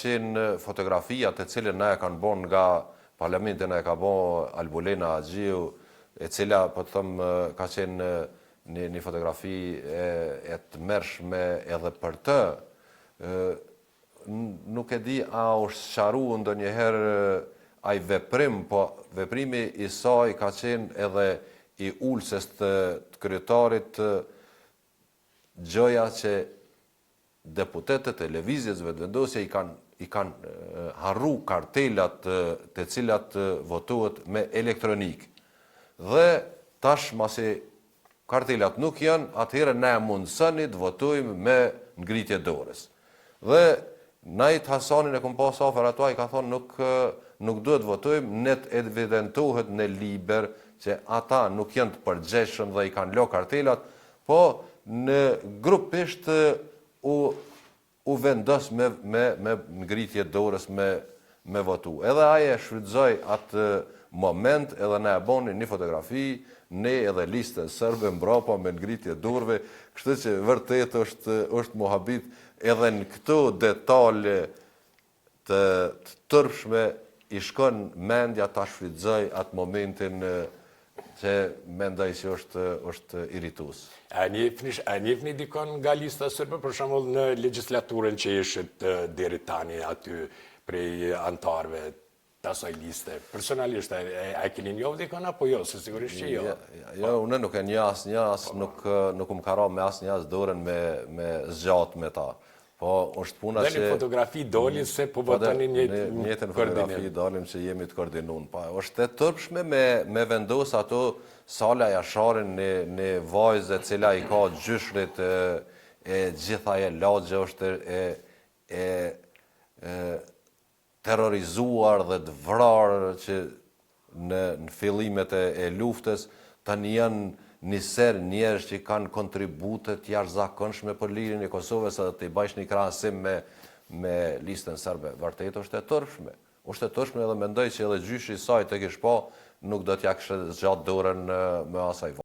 qenë fotografia të cilën na e kanë bon nga parlamentin, na e ka bon Albulena Agjiu, e cila, po të thëmë, ka qenë një fotografi e të mërshme edhe për të. Nuk e di a është sharu ndonjëherë ai veprim, po veprimi i saj ka qenë edhe i ulses të kryetarit, gjëja që deputetët e lëvizjes vetëvendosje i kanë harru kartelat të cilat votohet me elektronik. Dhe tash masi kartelat nuk janë, atëherë ne mundësoni të votojmë me ngritje dorës. Dhe Najt Hasanin e kom pas afer ato, i ka thonë nuk duhet votojmë, net evidentohet në liber që ata nuk janë të përgjeshëm dhe i kanë lo kartelat, po në grupisht u vendos me ngritje dorës me votu. Edhe aje shfrytëzoi atë moment edhe ne e boni një fotografi, ne edhe listën sërbe mbrapa me ngritje dorëve, kështu që vërtet është mohabit edhe në këto detale të tërpshme i shkon mendja ta shfrytëzoj atë momentin që mendoj që është irritus. A njefni dikon nga lista sërbe, për shembull në legjislaturën që ishit deri tani aty prej antarëve të asaj liste? Personalisht, a keni njohur dikon apo jo? Se sigurisht që jo. Jo, unë nuk e njoh asnjë, nuk më ka ra me asnjë dorën me zgjat me ta. Po, është puna që... Dhe një fotografi dolin se po votoni njëtën fotografi dolin që jemi të koordinun. Po, është e tërpshme me vendos ato Sala Jasharin në vajzë cila i ka gjyshrit e gjitha e lagje, është e terrorizuar dhe të vrarë që në fillimet e luftës, tani janë njëser njerëz që kanë kontributet jashtëzakonshme për lirin e Kosovës edhe të i bajsh një krahasim me listën sërbe. Vërtet është e tërpshme. Është e tërpshme edhe mendoj që edhe gjyshi i saj tek ish pa nuk do t'ja kishte zgjat dorën me asaj.